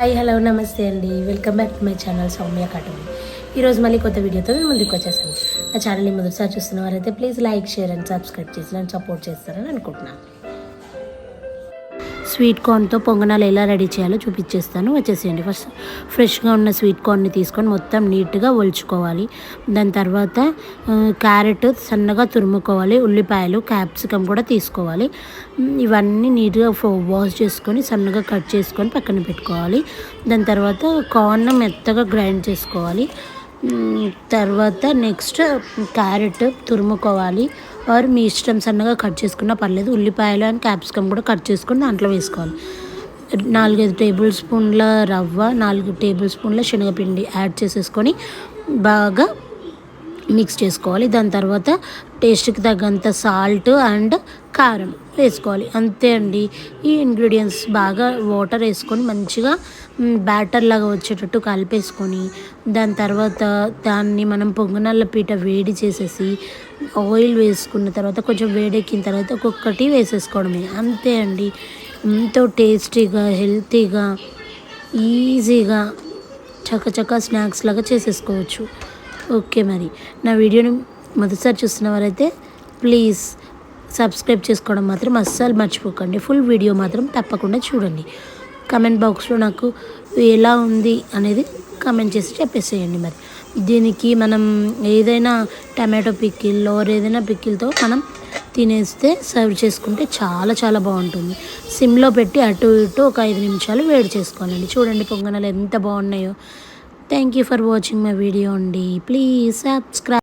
Hi hello నమస్తే అండి, welcome back to my channel Soumya cotton. ఈరోజు మళ్ళీ కొత్త వీడియోతో నేను ముందుకు వచ్చేసాను. నా ఛానల్ని మొదటిసారి చూస్తున్న వారైతే please like, share and subscribe చేసి నన్ను సపోర్ట్ చేస్తారని అనుకుంటున్నాను. స్వీట్ కార్న్తో పొంగనాలు ఎలా రెడీ చేయాలో చూపించేస్తాను, వచ్చేసేయండి. ఫస్ట్ ఫ్రెష్గా ఉన్న స్వీట్ కార్న్ని తీసుకొని మొత్తం నీట్గా ఒలుచుకోవాలి. దాని తర్వాత క్యారెట్ సన్నగా తురుముకోవాలి, ఉల్లిపాయలు క్యాప్సికమ్ కూడా తీసుకోవాలి. ఇవన్నీ నీట్గా వాష్ చేసుకొని సన్నగా కట్ చేసుకొని పక్కన పెట్టుకోవాలి. దాని తర్వాత కార్న్ మెత్తగా గ్రైండ్ చేసుకోవాలి. తర్వాత నెక్స్ట్ క్యారెట్ తురుముకోవాలి, ఆర్ మీ ఇష్టం సన్నగా కట్ చేసుకున్నా పర్లేదు. ఉల్లిపాయలు అండ్ క్యాప్సికమ్ కూడా కట్ చేసుకొని దాంట్లో వేసుకోవాలి. 4-5 టేబుల్ స్పూన్ల రవ్వ, 4 టేబుల్ స్పూన్ల శనగపిండి యాడ్ చేసేసుకొని బాగా మిక్స్ చేసుకోవాలి. దాని తర్వాత టేస్ట్కి తగ్గంత సాల్ట్ అండ్ కారం వేసుకోవాలి. అంతే అండి. ఈ ఇంగ్రీడియంట్స్ బాగా వాటర్ వేసుకొని మంచిగా బ్యాటర్ లాగా వచ్చేటట్టు కలిపేసుకొని దాని తర్వాత దాన్ని మనం పొంగనాల పీట వేడి చేసేసి ఆయిల్ వేసుకున్న తర్వాత కొంచెం వేడెక్కిన తర్వాత ఒక్కొక్కటి వేసేసుకోవడమే. అంతే అండి. ఎంతో టేస్టీగా, హెల్తీగా, ఈజీగా చక్కచక్క స్నాక్స్ లాగా చేసేసుకోవచ్చు. ఓకే, మరి నా వీడియోని మొదటిసారి చూస్తున్న వారైతే ప్లీజ్ సబ్స్క్రైబ్ చేసుకోవడం మాత్రం అస్సలు మర్చిపోకండి. ఫుల్ వీడియో మాత్రం తప్పకుండా చూడండి. కమెంట్ బాక్స్లో నాకు ఎలా ఉంది అనేది కమెంట్ చేసి చెప్పేసేయండి. మరి దీనికి మనం ఏదైనా టమాటో పికిల్ ఆర్ ఏదైనా పికిల్తో మనం తినేస్తే సర్వ్ చేసుకుంటే చాలా చాలా బాగుంటుంది. సిమ్లో పెట్టి అటు ఇటు ఒక 5 నిమిషాలు వేడి చేసుకోవాలండి. చూడండి పొంగనాలు ఎంత బాగున్నాయో. Thank you for watching my video అండి. Please subscribe.